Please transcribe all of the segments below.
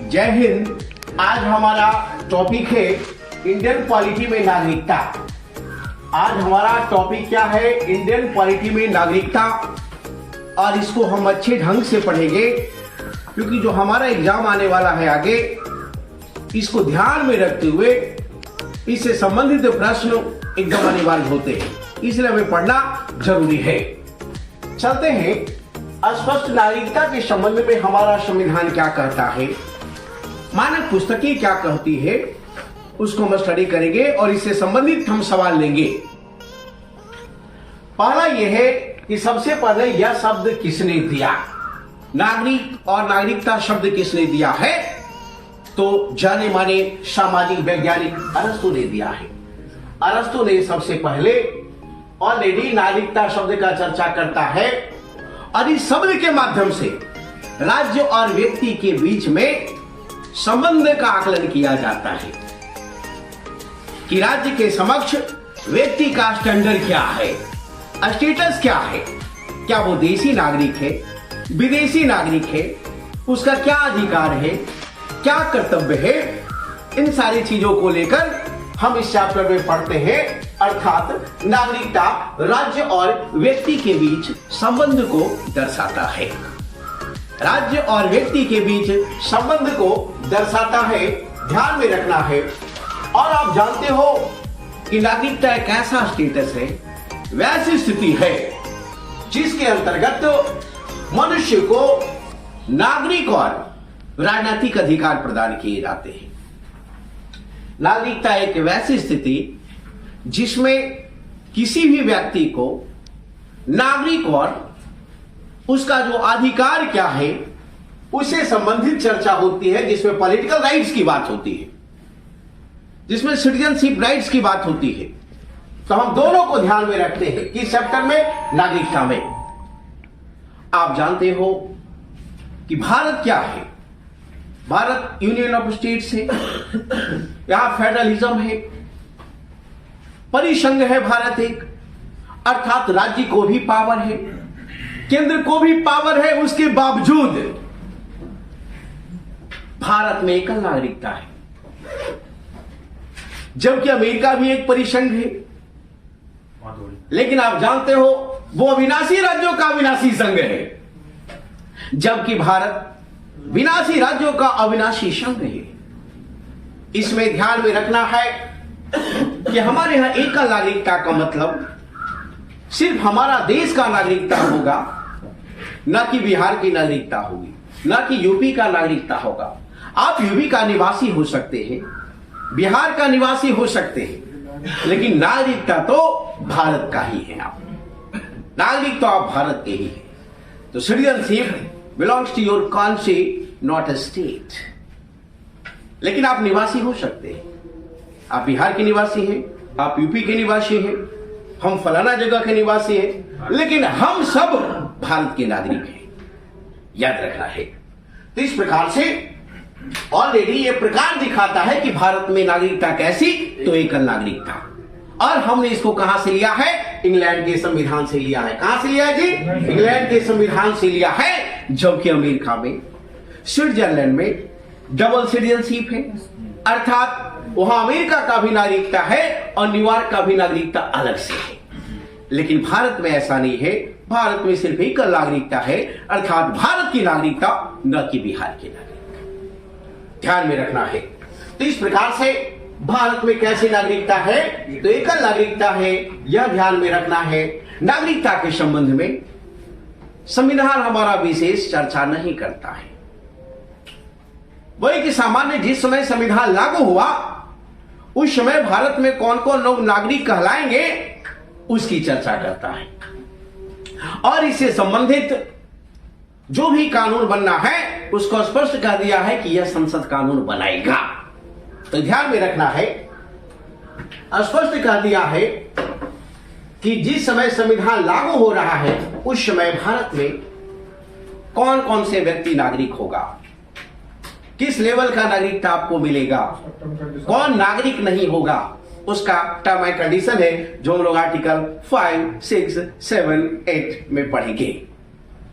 जय हिंद। आज हमारा टॉपिक है इंडियन पॉलिटी में नागरिकता। आज हमारा टॉपिक क्या है? इंडियन पॉलिटी में नागरिकता। और इसको हम अच्छे ढंग से पढ़ेंगे क्योंकि जो हमारा एग्जाम आने वाला है आगे, इसको ध्यान में रखते हुए इससे संबंधित प्रश्न एकदम अनिवार्य होते हैं, इसलिए हमें पढ़ना जरूरी है। चलते हैं, स्पष्ट नागरिकता के संबंध में हमारा संविधान क्या कहता है, मानक पुस्तकें क्या कहती है, उसको हम स्टडी करेंगे और इससे संबंधित हम सवाल लेंगे। पहला यह है कि सबसे पहले यह शब्द किसने दिया, नागरिक और नागरिकता शब्द किसने दिया है? तो जाने माने सामाजिक वैज्ञानिक अरस्तु ने दिया है। अरस्तु ने सबसे पहले ऑलरेडी नागरिकता शब्द का चर्चा करता है और इस शब्द के माध्यम से राज्य और व्यक्ति के बीच में संबंध का आकलन किया जाता है कि राज्य के समक्ष व्यक्ति का स्टैंडर्ड क्या है, स्टेटस क्या है, क्या वो देशी नागरिक है, विदेशी नागरिक है, उसका क्या अधिकार है, क्या कर्तव्य है। इन सारी चीजों को लेकर हम इस चैप्टर में पढ़ते हैं, अर्थात नागरिकता राज्य और व्यक्ति के बीच संबंध को दर्शाता है। राज्य और व्यक्ति के बीच संबंध को दर्शाता है, ध्यान में रखना है। और आप जानते हो कि नागरिकता एक ऐसा स्टेटस है, वैसी स्थिति है जिसके अंतर्गत मनुष्य को नागरिक और राजनीतिक अधिकार प्रदान किए जाते हैं। नागरिकता एक वैसी स्थिति जिसमें किसी भी व्यक्ति को नागरिक और उसका जो अधिकार क्या है उससे संबंधित चर्चा होती है, जिसमें पॉलिटिकल राइट्स की बात होती है, जिसमें सिटीजनशिप राइट्स की बात होती है। तो हम दोनों को ध्यान में रखते हैं कि सेक्टर में, नागरिकता में। आप जानते हो कि भारत क्या है? भारत यूनियन ऑफ स्टेट्स है, यहां फेडरलिज्म है, परिसंघ है भारत एक, अर्थात राज्य को भी पावर है, केंद्र को भी पावर है। उसके बावजूद भारत में एकल नागरिकता है, जबकि अमेरिका भी एक परिसंघ है। लेकिन आप जानते हो वो अविनाशी राज्यों का अविनाशी संघ है, जबकि भारत विनाशी राज्यों का अविनाशी संघ है। इसमें ध्यान में रखना है कि हमारे यहां एकल नागरिकता का मतलब सिर्फ हमारा देश का नागरिकता होगा, न कि बिहार की नागरिकता होगी, न कि यूपी का नागरिकता होगा। आप यूपी का निवासी हो सकते हैं, बिहार का निवासी हो सकते हैं, लेकिन नागरिकता तो भारत का ही है। आप नागरिक तो आप भारत के ही हैं। तो citizenship belongs to your country, not a state। लेकिन आप निवासी हो सकते हैं, आप बिहार के निवासी हैं, आप यूपी के निवासी हैं, हम फलाना जगह के निवासी हैं, लेकिन हम सब भारत के नागरिक हैं, याद रखना है। तो इस प्रकार से ऑलरेडी ये प्रकार दिखाता है कि भारत में नागरिकता कैसी, तो एकल नागरिकता। और हमने इसको कहां से लिया है? इंग्लैंड के संविधान से लिया है। कहां से लिया है जी? इंग्लैंड के संविधान से लिया है। जबकि अमेरिका में, स्विट्जरलैंड में डबल सिटीजनशिप है, अर्थात वहां अमेरिका का भी नागरिकता है और न्यूयॉर्क का भी नागरिकता अलग से है। लेकिन भारत में ऐसा नहीं है। भारत में सिर्फ एकल नागरिकता है, अर्थात भारत की नागरिकता, न कि बिहार की नागरिकता। ध्यान में रखना है। तो इस प्रकार से भारत में कैसी नागरिकता है? तो एकल नागरिकता है, यह ध्यान में रखना है। नागरिकता के संबंध में संविधान हमारा विशेष चर्चा नहीं करता है। वही कि सामान्य जिस समय संविधान लागू हुआ उस समय भारत में कौन कौन लोग नागरिक कहलाएंगे उसकी चर्चा करता है, और इससे संबंधित जो भी कानून बनना है उसको स्पष्ट कर दिया है कि यह संसद कानून बनाएगा। तो ध्यान में रखना है, स्पष्ट कर दिया है कि जिस समय संविधान लागू हो रहा है उस समय भारत में कौन कौन से व्यक्ति नागरिक होगा, किस लेवल का नागरिकता आपको मिलेगा, कौन नागरिक नहीं होगा, उसका टर्म एंड कंडीशन है, जो हम लोग आर्टिकल 5, 6, 7, 8 में पढ़ेंगे।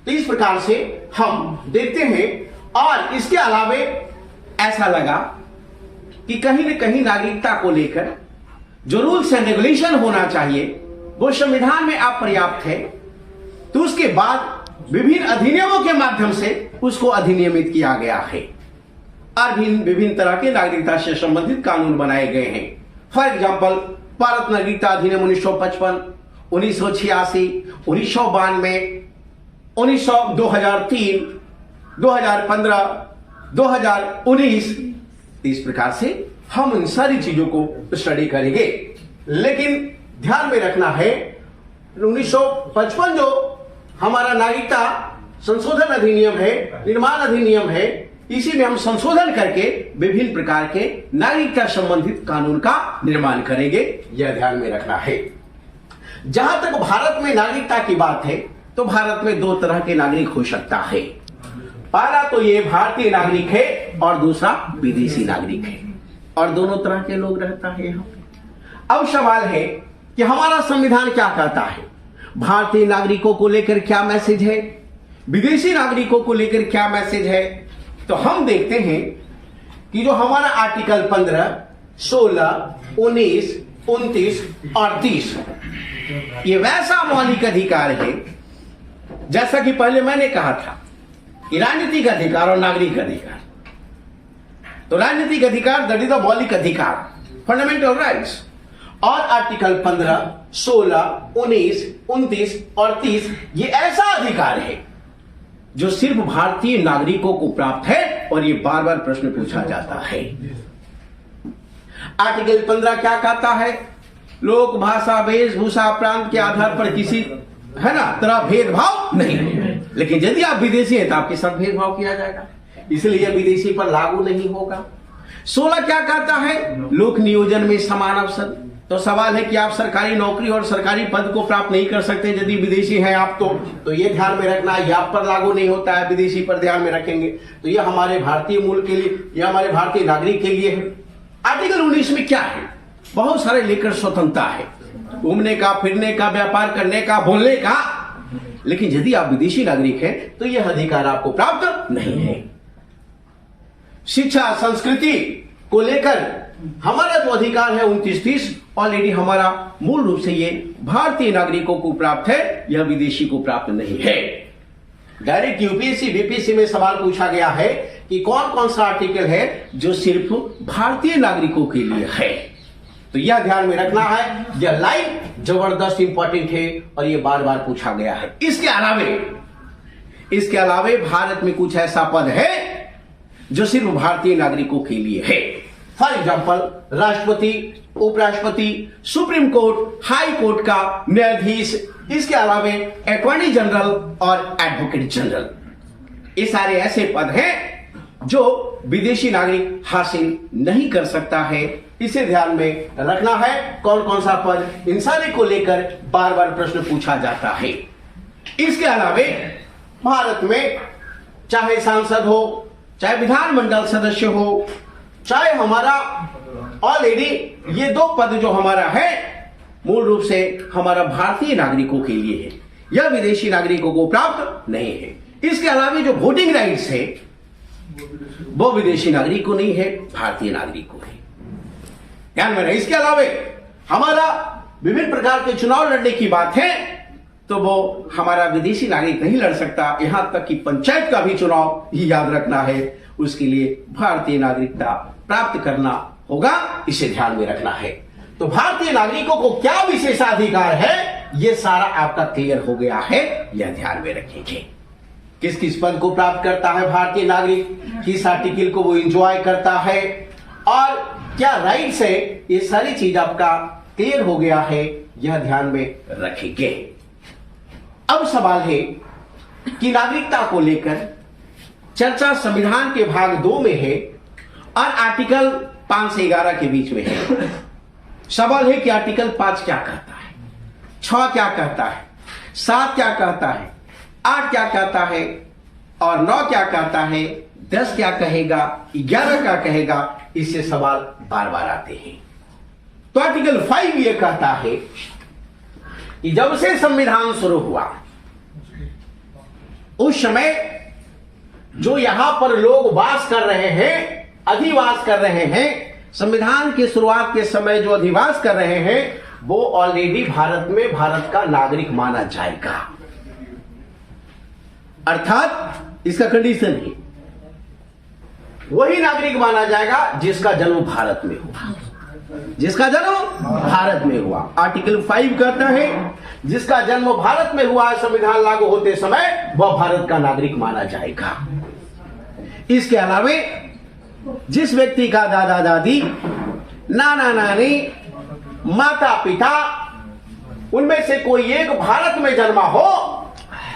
तो इस प्रकार से हम देखते हैं। और इसके अलावे ऐसा लगा कि कहीं न कहीं नागरिकता को लेकर जो रूल्स एंड रेगुलेशन होना चाहिए वो संविधान में अपर्याप्त है, तो उसके बाद विभिन्न अधिनियमों के माध्यम से उसको अधिनियमित किया गया है और विभिन्न तरह के नागरिकता से संबंधित कानून बनाए गए हैं। फॉर एग्जाम्पल, भारत नागरिकता अधिनियम 1955, 1986, 1992, 2003, 2015, 2019, इस प्रकार से हम इन सारी चीजों को स्टडी करेंगे। लेकिन ध्यान में रखना है 1955 जो हमारा नागरिकता संशोधन अधिनियम है, निर्माण अधिनियम है, इसी में हम संशोधन करके विभिन्न प्रकार के नागरिकता संबंधित कानून का निर्माण करेंगे, यह ध्यान में रखना है। जहां तक भारत में नागरिकता की बात है तो भारत में दो तरह के नागरिक हो सकता है। पहला तो ये भारतीय नागरिक है और दूसरा विदेशी नागरिक है, और दोनों तरह के लोग रहता है यहाँ पे। अब सवाल है कि हमारा संविधान क्या कहता है, भारतीय नागरिकों को लेकर क्या मैसेज है, विदेशी नागरिकों को लेकर क्या मैसेज है। तो हम देखते हैं कि जो हमारा आर्टिकल 15, 16, 19, 29 और 30 ये वैसा मौलिक अधिकार है, जैसा कि पहले मैंने कहा था कि राजनीतिक अधिकार और नागरिक अधिकार। तो राजनीतिक अधिकार दैट इज द मौलिक अधिकार, फंडामेंटल राइट्स, और आर्टिकल 15, 16, 19, 29 और 30 ये ऐसा अधिकार है जो सिर्फ भारतीय नागरिकों को प्राप्त है, और ये बार बार प्रश्न पूछा जाता है। आर्टिकल 15 क्या कहता है, लोक भाषा वेशभूषा प्रांत के आधार पर किसी है ना तरह भेदभाव नहीं, लेकिन यदि आप विदेशी हैं तो आपके साथ भेदभाव किया जाएगा, इसलिए यह विदेशी पर लागू नहीं होगा। 16 क्या कहता है, लोक नियोजन में समान अवसर। तो सवाल है कि आप सरकारी नौकरी और सरकारी पद को प्राप्त नहीं कर सकते यदि विदेशी हैं आप, तो ये ध्यान में रखना, ये आप पर लागू नहीं होता है, विदेशी पर ध्यान में रखेंगे। तो ये हमारे भारतीय मूल के लिए, ये हमारे भारतीय नागरिक के लिए है। आर्टिकल 19 में क्या है, बहुत सारे लेकर स्वतंत्रता है, घूमने का, फिरने का, व्यापार करने का, बोलने का, लेकिन यदि आप विदेशी नागरिक हैं तो यह अधिकार आपको प्राप्त नहीं है। शिक्षा संस्कृति को लेकर हमारा जो अधिकार है 29-30 ऑलरेडी हमारा मूल रूप से ये भारतीय नागरिकों को प्राप्त है, यह विदेशी को प्राप्त नहीं है। डायरेक्ट यूपीएससी बीपीएससी में सवाल पूछा गया है कि कौन कौन सा आर्टिकल है जो सिर्फ भारतीय नागरिकों के लिए है, तो यह ध्यान में रखना है। यह लाइन जबरदस्त इंपॉर्टेंट है और यह बार बार पूछा गया है। इसके अलावे भारत में कुछ ऐसा पद है जो सिर्फ भारतीय नागरिकों के लिए है। फॉर एग्जाम्पल, राष्ट्रपति, उपराष्ट्रपति, सुप्रीम कोर्ट, हाई कोर्ट का न्यायाधीश, इसके अलावे अटॉर्नी जनरल और एडवोकेट जनरल, ये सारे ऐसे पद हैं जो विदेशी नागरिक हासिल नहीं कर सकता है। इसे ध्यान में रखना है। कौन कौन सा पद, इन सारे को लेकर बार बार प्रश्न पूछा जाता है। इसके अलावे भारत में चाहे सांसद हो, चाहे विधानमंडल सदस्य हो, चाहे हमारा ऑलरेडी ये दो पद जो हमारा है मूल रूप से हमारा भारतीय नागरिकों के लिए है, यह विदेशी नागरिकों को प्राप्त नहीं है। इसके अलावा जो वोटिंग राइट्स है वो विदेशी नागरिक को नहीं है, भारतीय नागरिक को है, ध्यान में रहे। इसके अलावा हमारा विभिन्न प्रकार के चुनाव लड़ने की बात है तो वो हमारा विदेशी नागरिक नहीं लड़ सकता। यहां तक कि पंचायत का भी चुनाव ही याद रखना है, उसके लिए भारतीय नागरिकता प्राप्त करना होगा, इसे ध्यान में रखना है। तो भारतीय नागरिकों को क्या विशेषाधिकार है, यह सारा आपका क्लियर हो गया है, यह ध्यान में रखेंगे। किस किस पद को प्राप्त करता है भारतीय नागरिक, किस आर्टिकल को वो एंजॉय करता है और क्या राइट्स है, ये सारी चीज आपका क्लियर हो गया है, यह ध्यान में रखेंगे। अब सवाल है कि नागरिकता को लेकर चर्चा संविधान के भाग 2 में है और आर्टिकल 5 से 11 के बीच में है। सवाल है कि आर्टिकल 5 क्या कहता है, 6 क्या कहता है, 7 क्या कहता है, 8 क्या कहता है और 9 क्या कहता है, 10 क्या कहेगा, 11 क्या कहेगा, इससे सवाल बार बार आते हैं। तो आर्टिकल 5 ये कहता है कि जब से संविधान शुरू हुआ उस समय जो यहां पर लोग वास कर रहे हैं अधिवास कर रहे हैं, संविधान की शुरुआत के समय जो अधिवास कर रहे हैं वो ऑलरेडी भारत में भारत का नागरिक माना जाएगा। अर्थात इसका कंडीशन है वही नागरिक माना जाएगा जिसका जन्म भारत में हुआ, जिसका जन्म भारत में हुआ। आर्टिकल 5 कहता है जिसका जन्म भारत में हुआ है संविधान लागू होते समय वह भारत का नागरिक माना जाएगा। इसके अलावे जिस व्यक्ति का दादा दादी, नाना नानी, माता पिता उनमें से कोई एक भारत में जन्मा हो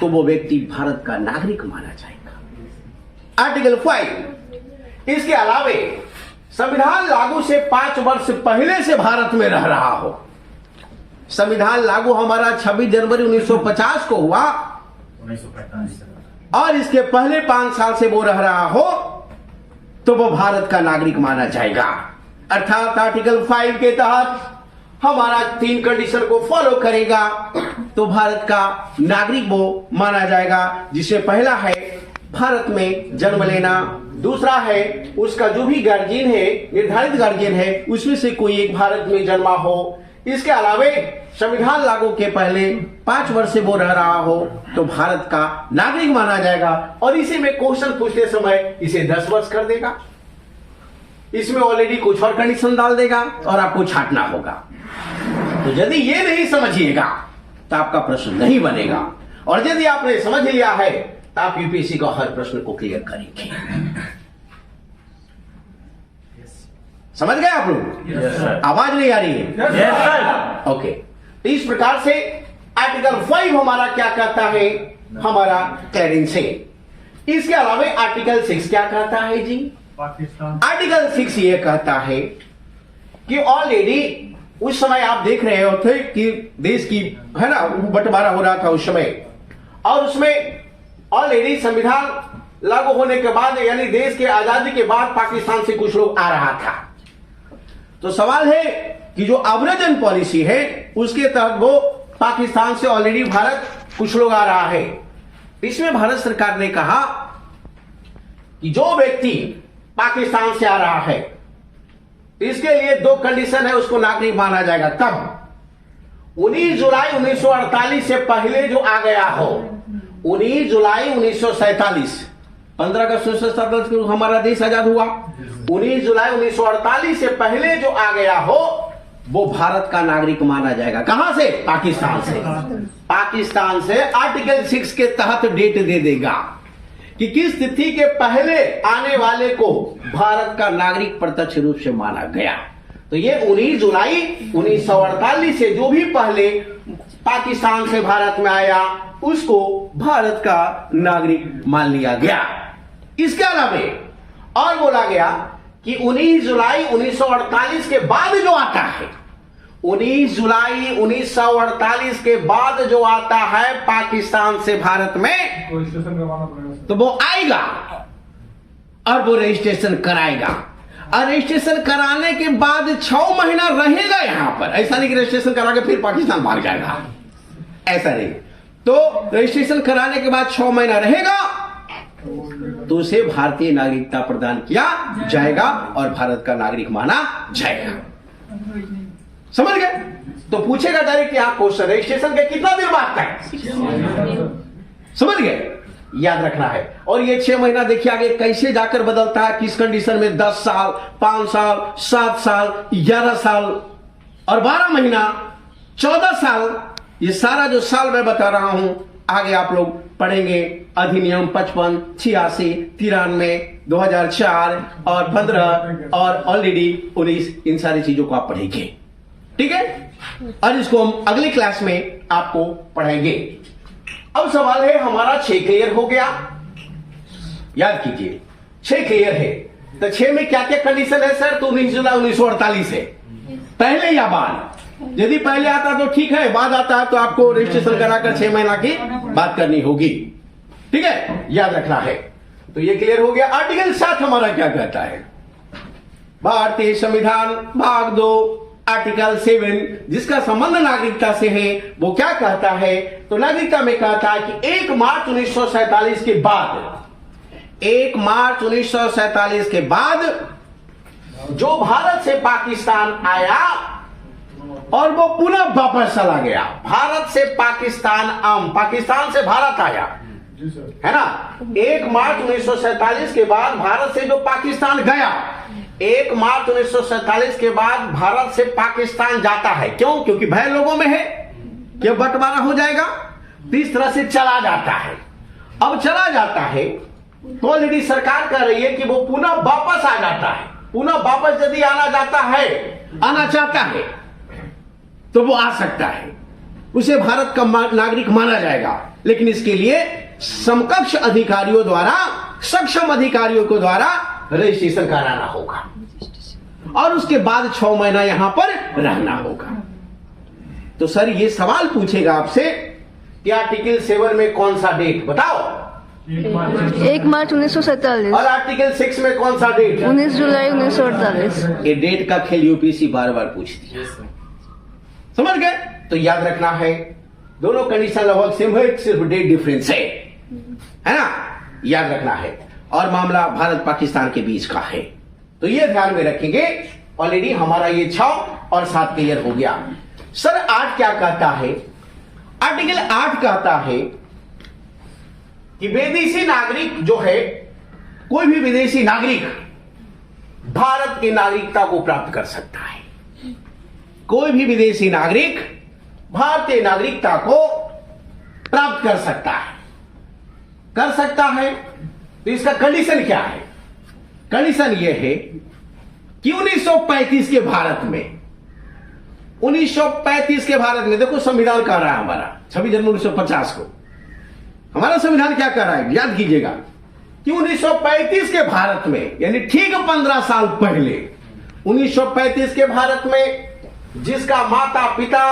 तो वो व्यक्ति भारत का नागरिक माना जाएगा। आर्टिकल 5 इसके अलावे संविधान लागू से 5 वर्ष पहले से भारत में रह रहा हो। संविधान लागू हमारा 26 जनवरी 1950 को हुआ 1945 और इसके पहले 5 साल से वो रह रहा हो तो वो भारत का नागरिक माना जाएगा। अर्थात आर्टिकल 5 के तहत हमारा 3 कंडीशन को फॉलो करेगा तो भारत का नागरिक वो माना जाएगा, जिससे पहला है भारत में जन्म लेना, दूसरा है उसका जो भी गार्जियन है, निर्धारित गार्जियन है, उसमें से कोई एक भारत में जन्मा हो। इसके अलावे संविधान लागू के पहले 5 वर्ष से वो रह रहा हो तो भारत का नागरिक माना जाएगा। और इसी में क्वेश्चन पूछते समय इसे 10 वर्ष कर देगा, इसमें ऑलरेडी कुछ और कंडीशन डाल देगा और आपको छांटना होगा। तो यदि ये नहीं समझिएगा तो आपका प्रश्न नहीं बनेगा, और यदि आपने समझ लिया है तो आप यूपीएससी का हर प्रश्न को क्लियर करेंगे। समझ गए आप लोग? आवाज नहीं आ रही है? ओके। तो इस प्रकार से आर्टिकल 5 हमारा क्या कहता है, हमारा क्लियरेंस है। इसके अलावा आर्टिकल 6 क्या कहता है जी? आर्टिकल 6 ये कहता है कि ऑलरेडी उस समय आप देख रहे होते कि देश की है ना बंटवारा हो रहा था उस समय, और उसमें ऑलरेडी संविधान लागू होने के बाद यानी देश के आजादी के बाद पाकिस्तान से कुछ लोग आ रहा था। तो सवाल है कि जो अब्रजन पॉलिसी है उसके तहत वो पाकिस्तान से ऑलरेडी भारत कुछ लोग आ रहा है। इसमें भारत सरकार ने कहा कि जो व्यक्ति पाकिस्तान से आ रहा है इसके लिए 2 कंडीशन है, उसको नागरिक माना जाएगा। कब? 19 जुलाई 1948 से पहले जो आ गया हो, 19 जुलाई 1947, 15 अगस्त 1947 को हमारा देश आजाद हुआ। 19 जुलाई 1948 से पहले जो आ गया हो वो भारत का नागरिक माना जाएगा। कहां से? पाकिस्तान से। पाकिस्तान से आर्टिकल 6 के तहत डेट दे देगा कि किस तिथि के पहले आने वाले को भारत का नागरिक प्रत्यक्ष रूप से माना गया। तो ये 19 जुलाई 1948 से जो भी पहले पाकिस्तान से भारत में आया उसको भारत का नागरिक मान लिया गया। इसके अलावा और बोला गया कि 19 जुलाई 1948 के बाद जो आता है, 19 जुलाई 1948 के बाद जो आता है पाकिस्तान से भारत में, तो वो आएगा और वो रजिस्ट्रेशन कराएगा, और रजिस्ट्रेशन कराने के बाद 6 महीना रहेगा यहां पर। ऐसा नहीं कि रजिस्ट्रेशन करा के फिर पाकिस्तान भाग जाएगा, ऐसा नहीं। तो रजिस्ट्रेशन कराने के बाद 6 महीना रहेगा तो उसे भारतीय नागरिकता प्रदान किया जाएगा और भारत का नागरिक माना जाएगा। समझ गए? तो पूछेगा डायरेक्ट यहां क्वेश्चन, रजिस्ट्रेशन के कितना दिन बाद तक? समझ गए? याद रखना है। और ये 6 महीना देखिए आगे कैसे जाकर बदलता है, किस कंडीशन में 10 साल, 5 साल, 7 साल, 11 साल और 12 महीना, 14 साल। ये सारा जो साल मैं बता रहा हूं आगे आप लोग पढ़ेंगे। अधिनियम 55, 86, 93, 2004 और 15 और ऑलरेडी 19, इन सारी चीजों को आप पढ़ेंगे। ठीक है? और इसको हम अगली क्लास में आपको पढ़ाएंगे। अब सवाल है हमारा 6 क्लियर हो गया, याद कीजिए 6 क्लियर है। तो 6 में क्या क्या कंडीशन है सर? तो 19 जुलाई 1948 है, पहले या बाद? यदि पहले आता तो ठीक है, बाद आता है तो आपको रजिस्ट्रेशन कराकर 6 महीना की बात करनी होगी। ठीक है, याद रखना है। तो ये क्लियर हो गया। आर्टिकल 7 हमारा क्या कहता है? भारतीय संविधान भाग 2 आर्टिकल 7 जिसका संबंध नागरिकता से है, वो क्या कहता है? तो नागरिकता में कहता है कि 1 मार्च 1947 के बाद, 1 मार्च 1947 के बाद जो भारत से पाकिस्तान आया और वो पुनः वापस चला गया। भारत से पाकिस्तान पाकिस्तान से भारत आया, है ना। 1 मार्च 1947 के बाद भारत से जो पाकिस्तान गया, 1 मार्च 1947 के बाद भारत से पाकिस्तान जाता है। क्यों? क्योंकि भय लोगों में है कि बंटवारा हो जाएगा, तो इस तरह से चला जाता है। अब चला जाता है तो ऑलरेडी सरकार कह रही है कि वो पुनः वापस आ जाता है। पुनः वापस यदि आना चाहता है तो वो आ सकता है, उसे भारत का नागरिक माना जाएगा। लेकिन इसके लिए समकक्ष अधिकारियों द्वारा, सक्षम अधिकारियों को द्वारा रजिस्ट्रेशन कराना होगा और उसके बाद 6 महीना यहां पर रहना होगा। तो सर ये सवाल पूछेगा आपसे कि आर्टिकल 7 में कौन सा डेट बताओ? 1 मार्च 1947। और आर्टिकल 6 में कौन सा डेट? 19 जुलाई 1948। ये डेट का खेल यूपीएससी बार बार पूछती है, समझ गए? तो याद रखना है, दोनों कंडीशन लगभग सेम है, सिर्फ डेट डिफरेंस है ना, याद रखना है। और मामला भारत पाकिस्तान के बीच का है, तो ये ध्यान में रखेंगे। ऑलरेडी हमारा ये 6 और 7 क्लियर हो गया। सर 8 क्या कहता है? आर्टिकल 8 कहता है कि विदेशी नागरिक जो है, कोई भी विदेशी नागरिक भारत की नागरिकता को प्राप्त कर सकता है। कोई भी विदेशी नागरिक भारतीय नागरिकता को प्राप्त कर सकता है। तो इसका कंडीशन क्या है? कंडीशन यह है कि 1935 के भारत में, 1935 के भारत में देखो संविधान कह रहा है हमारा 26 जनवरी 1950 को, हमारा संविधान क्या कह रहा है याद कीजिएगा कि 1935 के भारत में, यानी ठीक 15 साल पहले 1935 के भारत में जिसका माता पिता,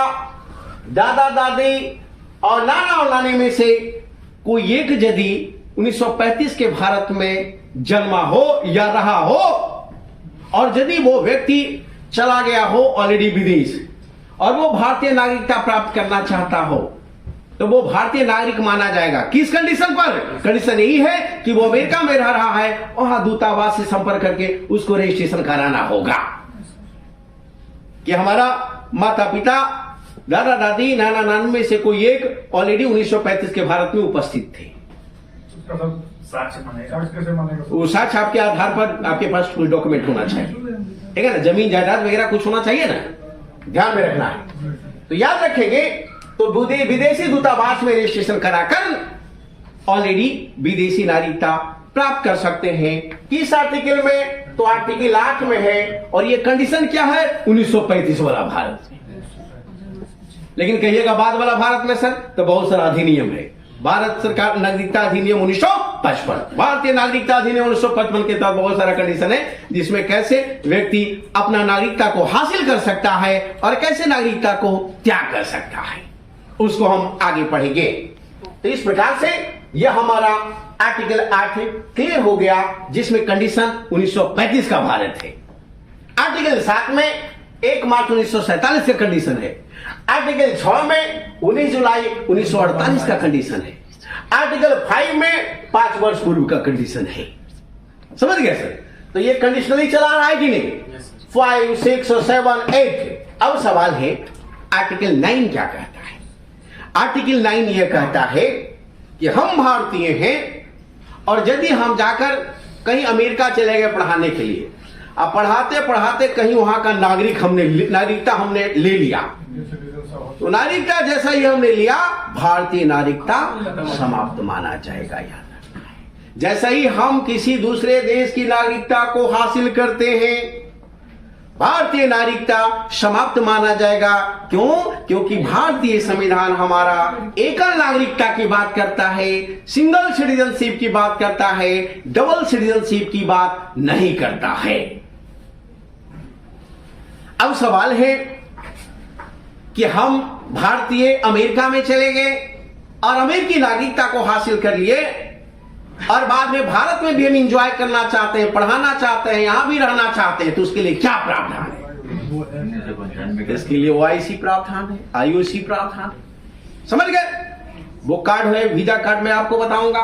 दादा दादी और नाना और नानी में से कोई एक यदि 1935 के भारत में जन्मा हो या रहा हो, और यदि वो व्यक्ति चला गया हो ऑलरेडी विदेश और वो भारतीय नागरिकता प्राप्त करना चाहता हो, तो वो भारतीय नागरिक माना जाएगा। किस कंडीशन पर? कंडीशन यही है कि वो अमेरिका में रह रहा है, वहां दूतावास से संपर्क करके उसको रजिस्ट्रेशन कराना होगा कि हमारा माता पिता, दादा दादी, नाना नानी में से कोई एक ऑलरेडी 1935 के भारत में उपस्थित थे। वो साक्ष्य आपके आधार पर आपके पास कोई डॉक्यूमेंट होना चाहिए, ठीक है ना, जमीन जायदाद वगैरह कुछ होना चाहिए ना, ध्यान में रखना है। तो याद रखेंगे, तो विदेशी दूतावास में रजिस्ट्रेशन कराकर ऑलरेडी विदेशी नागरिकता प्राप्त कर सकते हैं। किस आर्टिकल में? तो आर्टिकल 8 में है। और ये कंडीशन क्या है? 1935 वाला भारत। लेकिन कहिएगा बाद वाला भारत में सर, तो बहुत सारा अधिनियम है। भारत सरकार नागरिकता अधिनियम 1955, भारतीय नागरिकता अधिनियम 1955 के तहत बहुत सारा कंडीशन है, जिसमें कैसे व्यक्ति अपना नागरिकता को हासिल कर सकता है और कैसे नागरिकता को त्याग कर सकता है, उसको हम आगे पढ़ेंगे। तो इस प्रकार से यह हमारा आर्टिकल 8 क्लियर हो गया, जिसमें कंडीशन 1935 का भारत है। आर्टिकल 7 में 1 मार्च 1947 का कंडीशन है। आर्टिकल 6 में 19 जुलाई 1948 का कंडीशन है। आर्टिकल 5 में 5 वर्ष पूर्व का कंडीशन है। समझ गए सर? तो ये कंडीशनली चला रहा है कि नहीं? 5, 6, 7, 8। अब सवाल है आर्टिकल 9 क्या कहता है? आर्टिकल 9 यह कहता है कि हम भारतीय हैं और यदि हम जाकर कहीं अमेरिका चले गए पढ़ाने के लिए, अब पढ़ाते पढ़ाते कहीं वहां का नागरिकता हमने ले लिया, तो नागरिकता जैसा ही हमने लिया, भारतीय नागरिकता समाप्त माना जाएगा। याद रखना है, जैसा ही हम किसी दूसरे देश की नागरिकता को हासिल करते हैं, भारतीय नागरिकता समाप्त माना जाएगा। क्यों? क्योंकि भारतीय संविधान हमारा एकल नागरिकता की बात करता है, सिंगल सिटीजनशिप की बात करता है, डबल सिटीजनशिप की बात नहीं करता है। अब सवाल है कि हम भारतीय अमेरिका में चले गए और अमेरिकी नागरिकता को हासिल कर लिए और बाद में भारत में भी हम एंजॉय करना चाहते हैं, पढ़ाना चाहते हैं, यहां भी रहना चाहते हैं, तो उसके लिए क्या प्रावधान है? इसके लिए ओआईसी प्रावधान है, आईओसी प्रावधान है। समझ गए? वो कार्ड है, वीजा कार्ड में आपको बताऊंगा,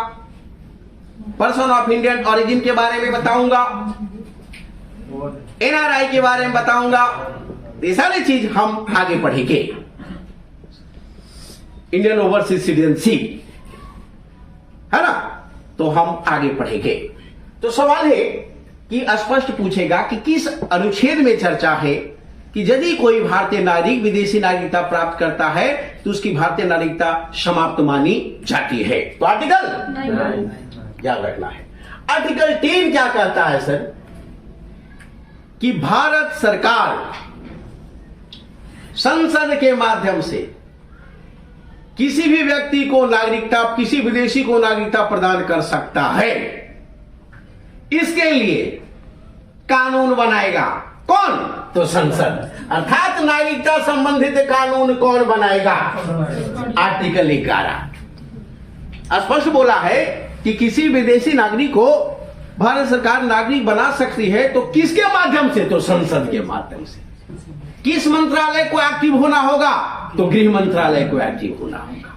पर्सन ऑफ इंडियन ओरिजिन के बारे में बताऊंगा, एनआरआई के बारे में बताऊंगा। ये सारी चीज हम आगे पढ़ेंगे। इंडियन ओवरसीज सिटीजनशिप है ना, तो हम आगे पढ़ेंगे। तो सवाल है कि स्पष्ट पूछेगा कि किस अनुच्छेद में चर्चा है कि यदि कोई भारतीय नागरिक विदेशी नागरिकता प्राप्त करता है तो उसकी भारतीय नागरिकता समाप्त मानी जाती है। तो आर्टिकल याद रखना है। आर्टिकल 10 क्या कहता है सर कि भारत सरकार संसद के माध्यम से किसी भी व्यक्ति को नागरिकता, किसी विदेशी को नागरिकता प्रदान कर सकता है। इसके लिए कानून बनाएगा कौन? तो संसद। अर्थात नागरिकता संबंधित कानून कौन बनाएगा? आर्टिकल 11 स्पष्ट बोला है कि किसी विदेशी नागरिक को भारत सरकार नागरिक बना सकती है। तो किसके माध्यम से? तो संसद के माध्यम से। किस मंत्रालय को एक्टिव होना होगा? तो गृह मंत्रालय को एक्टिव होना होगा।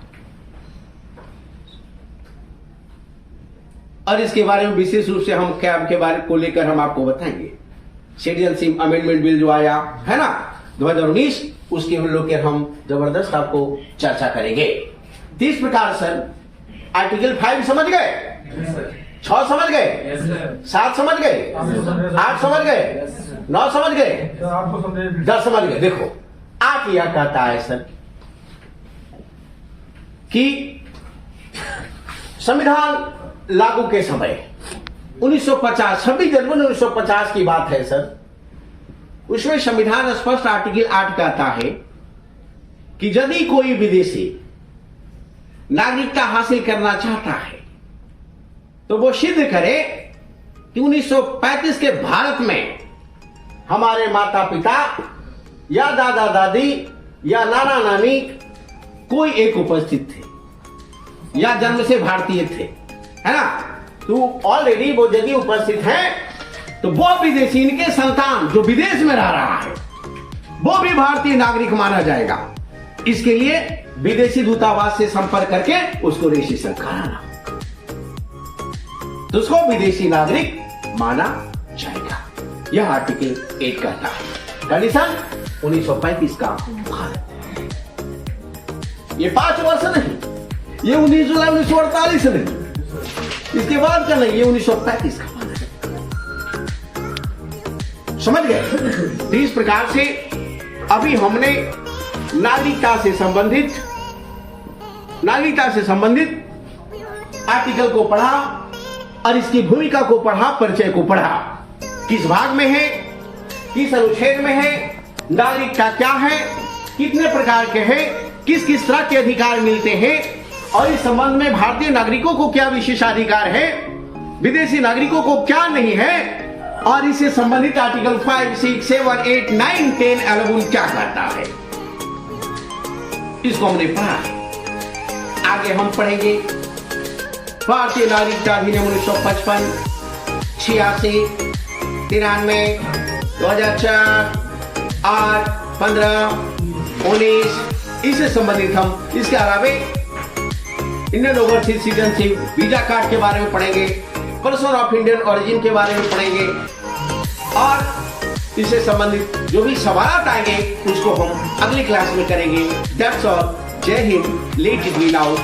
और इसके बारे में विशेष रूप से हम कैब के बारे को लेकर हम आपको बताएंगे। सिटीजनशिप अमेंडमेंट बिल जो आया है ना 2019, उसके लेकर हम जबरदस्त आपको चर्चा करेंगे। तो इस प्रकार सर आर्टिकल 5 समझ गए, 6 समझ गए, 7 समझ गए, 8 समझ गए, 9 समझ गए, 10 समझ गए। देखो 8 यह कहता है सर कि संविधान लागू के समय 1950, 26 जनवरी 1950 की बात है सर। उसमें संविधान स्पष्ट आर्टिकल 8 कहता है कि यदि कोई विदेशी नागरिकता हासिल करना चाहता है तो वो सिद्ध करे कि 1935 के भारत में हमारे माता पिता या दादा दादी या नाना नानी कोई एक उपस्थित थे या जन्म से भारतीय थे, है ना। तो ऑलरेडी वो यदि उपस्थित हैं तो वो विदेशी इनके संतान जो विदेश में रह रहा है वो भी भारतीय नागरिक माना जाएगा। इसके लिए विदेशी दूतावास से संपर्क करके उसको रजिस्ट्रेशन कराना, तो उसको विदेशी नागरिक माना जाएगा। यह आर्टिकल 8 कहता है। कंडीशन 1935 का भारत। ये 5 वर्ष नहीं, ये 19 जुलाई 1948 नहीं, इसके बाद का नहीं, ये 1935 का भारत। समझ गए? तो इस प्रकार से अभी हमने नागरिकता से संबंधित आर्टिकल को पढ़ा और इसकी भूमिका को पढ़ा, परिचय को पढ़ा। किस भाग में है, किस अनुच्छेद में है, नागरिकता क्या है, कितने प्रकार के हैं, किस किस तरह के अधिकार मिलते हैं और इस संबंध में भारतीय नागरिकों को क्या विशेषाधिकार है, विदेशी नागरिकों को क्या नहीं है, और इससे संबंधित आर्टिकल 5, 6, 7, 8, 9, 10, 11 क्या कहता है, इसको हमने पढ़ा है। आगे हम पढ़ेंगे भारतीय नागरिकता अधिनियम 1955, 86, 93, 2004, 8, 15, 19, इससे संबंधित हम इसके अलावा Indian overseas citizenship visa card के बारे में पढ़ेंगे, पर्सन ऑफ इंडियन ओरिजिन के बारे में पढ़ेंगे और इससे संबंधित जो भी सवाल आएंगे उसको हम अगली क्लास में करेंगे। That's all. जय हिंद। Let it be now.